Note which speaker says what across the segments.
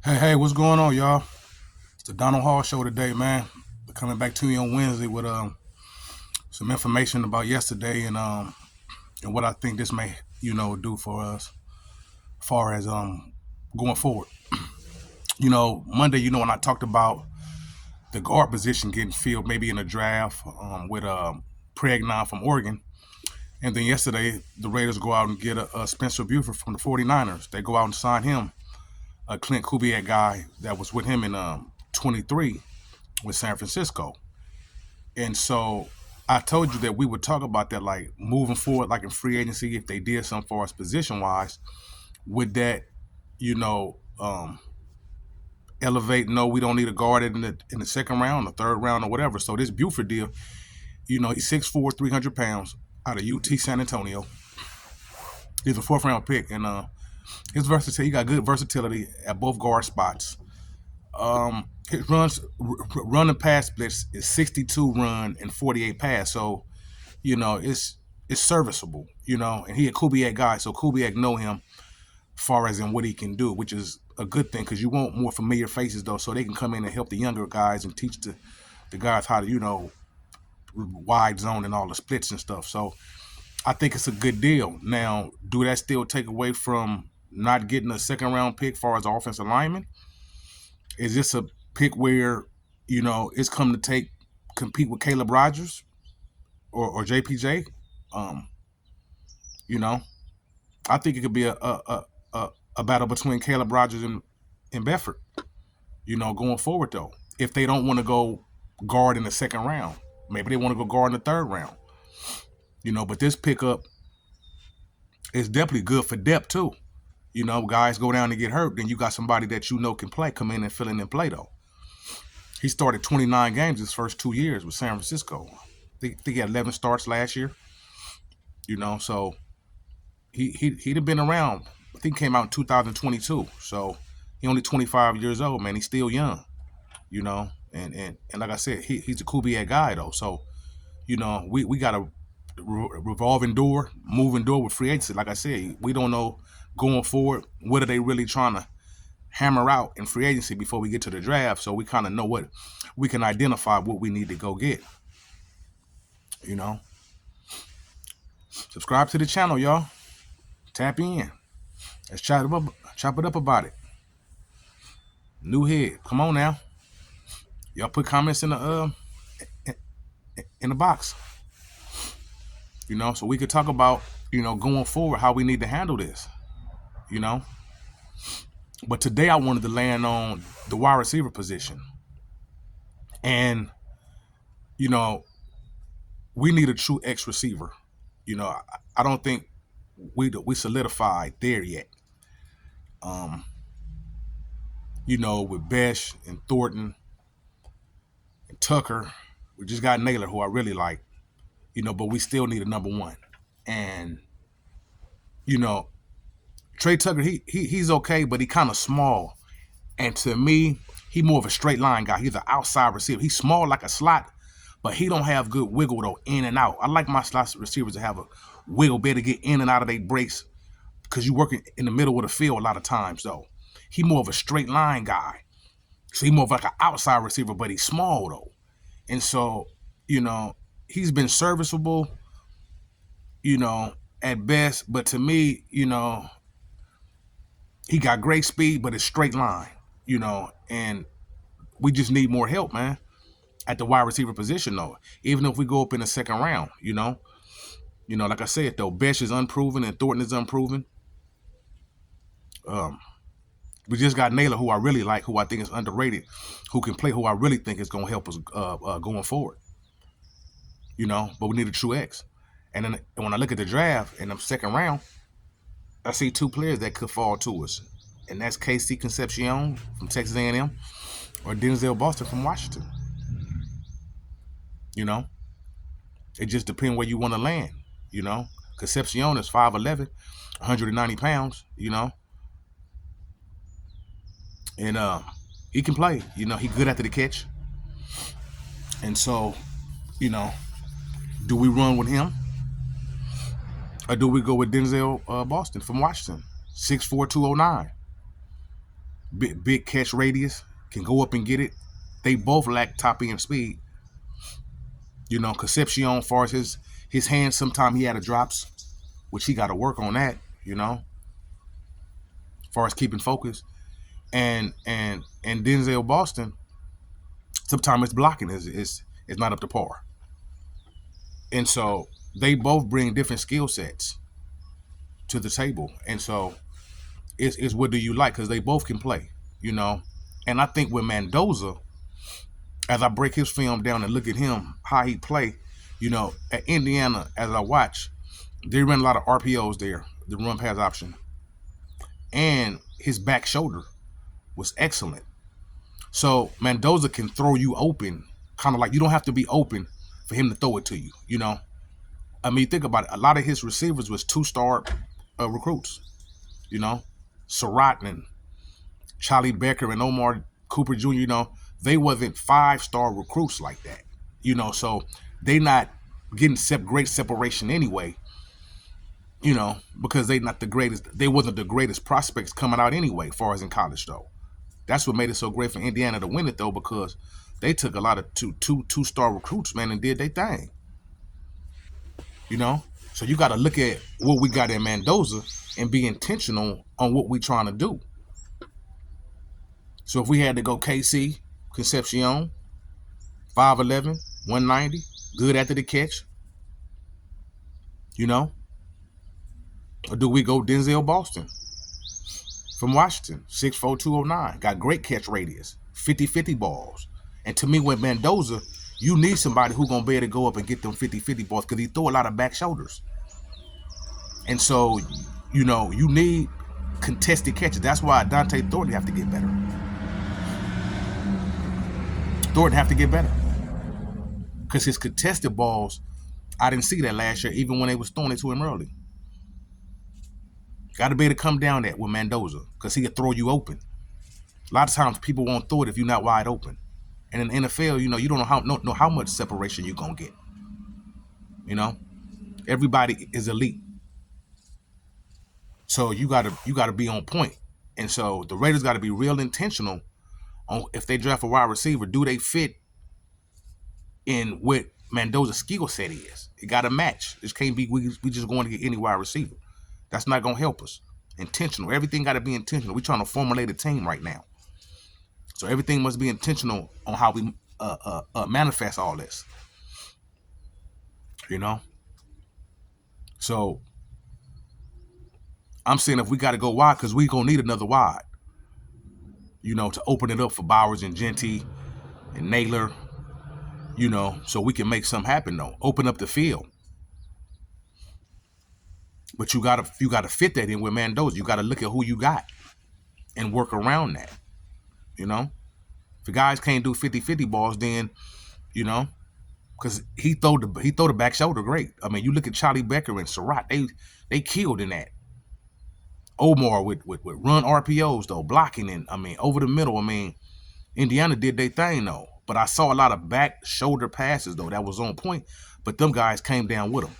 Speaker 1: Hey, what's going on, y'all? It's the Donald Hall Show today, man. We're coming back to you on Wednesday with some information about yesterday and what I think this may do for us as far as going forward. Monday, when I talked about the guard position getting filled maybe in a draft with Pregnon from Oregon, and then yesterday the Raiders go out and get a Spencer Buford from the 49ers. They go out and sign him, a Clint Kubiak guy that was with him in 23 with San Francisco. And so I told you that we would talk about that, like moving forward, like in free agency, if they did something for us position wise, would that, you know, elevate? No, we don't need a guard in the second round, the third round, or whatever. So this Buford deal, he's 6'4", 300 pounds out of UT San Antonio. He's a fourth round pick, and his versatility, he got good versatility at both guard spots. His run and pass splits is 62 run and 48 pass. So it's serviceable, and he a Kubiak guy, so Kubiak know him far as in what he can do, which is a good thing because you want more familiar faces though, so they can come in and help the younger guys and teach the guys how to, wide zone and all the splits and stuff. So I think it's a good deal. Now, do that still take away from not getting a second round pick far as offensive lineman? Is this a pick where, it's come to compete with Caleb Rogers or JPJ? Um, you know, I think it could be a battle between Caleb Rogers and Bedford, going forward though. If they don't want to go guard in the second round, maybe they want to go guard in the third round, but this pickup is definitely good for depth too. Guys go down and get hurt, then you got somebody that can play, come in and fill in and play though. He started 29 games his first 2 years with San Francisco. I think he had 11 starts last year, so he'd have been around. I think he came out in 2022. So he only 25 years old, man. He's still young, and like I said, he's a Kubiak guy though. So, we got a revolving door, moving door with free agency. Like I said, we don't know going forward what are they really trying to hammer out in free agency before we get to the draft. So we kind of know what we can identify what we need to go get. Subscribe to the channel, y'all. Tap in. Let's chop it up about it. New head, come on now. Y'all put comments in the box. So we could talk about going forward how we need to handle this. But today I wanted to land on the wide receiver position, and we need a true X receiver. I don't think we solidified there yet. With Besh and Thornton and Tucker, we just got Naylor, who I really like. But we still need a number one. And Trey Tucker, he's okay, but he kind of small. And to me, he more of a straight line guy. He's an outside receiver. He's small like a slot, but he don't have good wiggle though, in and out. I like my slot receivers to have a wiggle, better get in and out of their breaks because you working in the middle of the field a lot of times though. He more of a straight line guy. So he more of like an outside receiver, but he's small though. And so, he's been serviceable, at best. But to me, he got great speed, but it's straight line, and we just need more help, man, at the wide receiver position, though. Even if we go up in the second round, like I said, though, Besh is unproven and Thornton is unproven. We just got Naylor, who I really like, who I think is underrated, who can play, who I really think is going to help us going forward. But we need a true X. And then when I look at the draft in the second round, I see two players that could fall to us, and that's KC Concepcion from Texas A&M or Denzel Boston from Washington. It just depends where you want to land. Concepcion is 5'11", 190 pounds. And he can play. He good after the catch. And so, do we run with him? Or do we go with Denzel Boston from Washington, 6'4", 209? big catch radius, can go up and get it. They both lack top end speed. Concepcion, far as his hands, sometimes he had a drops, which he got to work on that. Far as keeping focus, and Denzel Boston, sometimes his blocking is not up to par. And so they both bring different skill sets to the table. And so it's what do you like? Because they both can play, And I think with Mendoza, as I break his film down and look at him, how he play, at Indiana, as I watch, they ran a lot of RPOs there, the run pass option. And his back shoulder was excellent. So Mendoza can throw you open, kind of like you don't have to be open for him to throw it to you, I mean, think about it. A lot of his receivers was 2-star recruits, Surratt and Charlie Becker and Omar Cooper Jr., they wasn't 5-star recruits like that, so they not getting great separation anyway, because they not the greatest. They wasn't the greatest prospects coming out anyway, as far as in college though. That's what made it so great for Indiana to win it though, because they took a lot of two-star recruits, man, and did their thing. So you got to look at what we got in Mendoza and be intentional on what we trying to do. So if we had to go KC, Concepcion, 5'11", 190, good after the catch, or do we go Denzel Boston from Washington, 6'4", 209, got great catch radius, 50-50 balls. And to me, with Mendoza, you need somebody who's going to be able to go up and get them 50-50 balls because he throw a lot of back shoulders. And so, you need contested catches. That's why Dante Thornton have to get better. Because his contested balls, I didn't see that last year, even when they was throwing it to him early. Got to be able to come down that with Mendoza because he could throw you open. A lot of times people won't throw it if you're not wide open. And in the NFL, you don't know how much separation you're going to get. Everybody is elite. So you gotta be on point. And so the Raiders got to be real intentional on if they draft a wide receiver, do they fit in what Mendoza's skill set is? It got to match. This can't be we just going to get any wide receiver. That's not going to help us. Intentional. Everything got to be intentional. We're trying to formulate a team right now. So everything must be intentional on how we manifest all this. So I'm saying if we got to go wide, because we going to need another wide, to open it up for Bowers and Genty and Naylor, so we can make something happen though. Open up the field. But you gotta fit that in with Mendoza. You gotta look at who you got and work around that. If the guys can't do 50-50 balls, then, because he throw the back shoulder great. I mean, you look at Charlie Becker and Surratt, they killed in that. Omar with run RPOs though, blocking and over the middle. Indiana did their thing though. But I saw a lot of back shoulder passes though that was on point. But them guys came down with them.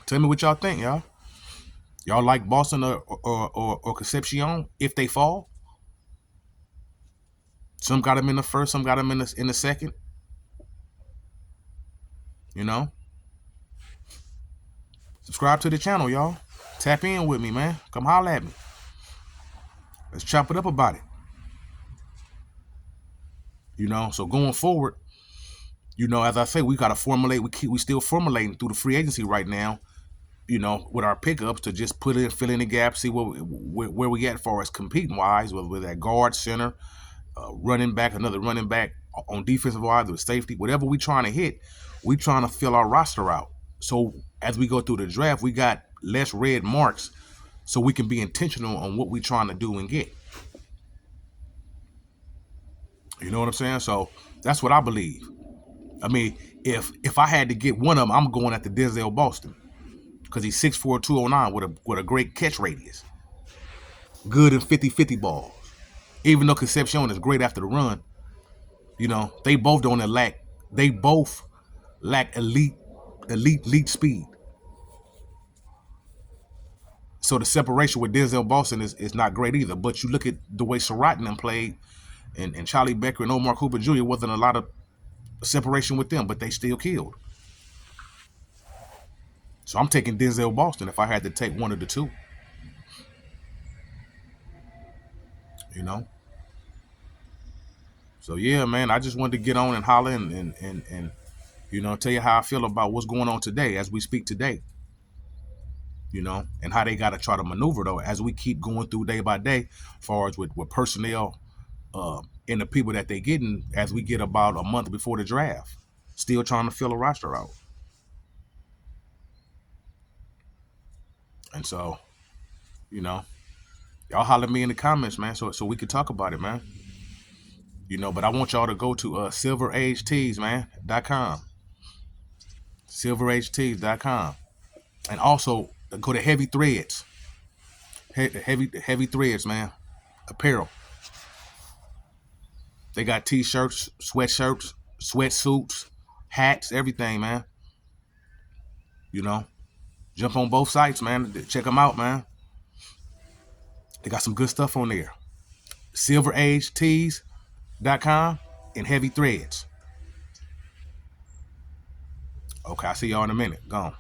Speaker 1: Tell me what y'all think, y'all. Y'all like Boston or Concepcion if they fall? Some got them in the first, some got them in the second. Subscribe to the channel, y'all. Tap in with me, man. Come holler at me. Let's chop it up about it. So going forward, as I say, we got to formulate. We still formulating through the free agency right now, with our pickups to just fill in the gap, see where we at as far as competing wise, whether we're at guard, center, running back, another running back on defensive wise with safety, whatever we trying to hit, we trying to fill our roster out. So as we go through the draft, we got less red marks, so we can be intentional on what we trying to do and get. You know what I'm saying? So that's what I believe. If I had to get one of them, I'm going at the Denzel Boston because he's 6'4", 209 with a great catch radius. Good in 50-50 balls. Even though Concepcion is great after the run, they both don't lack. They both lack elite speed. So the separation with Denzel Boston is not great either. But you look at the way Surratt and them played, and Charlie Becker and Omar Cooper Jr. wasn't a lot of separation with them, but they still killed. So I'm taking Denzel Boston if I had to take one of the two. You know. So yeah, man, I just wanted to get on and holler and you know, tell you how I feel about what's going on today as we speak today. You know, and how they got to try to maneuver though as we keep going through day by day, as far as with personnel and the people that they getting as we get about a month before the draft. Still trying to fill a roster out. And so, you know, y'all holler at me in the comments, man, so we can talk about it, man. You know, but I want y'all to go to silveragetees, man, .com. silveragetees.com. And also go to Heavy Threads. Heavy Threads, man. Apparel. They got t-shirts, sweatshirts, sweatsuits, hats, everything, man. You know, jump on both sites, man. Check them out, man. They got some good stuff on there. silveragetees.com and Heavy Threads. Okay, I'll see y'all in a minute. Gone.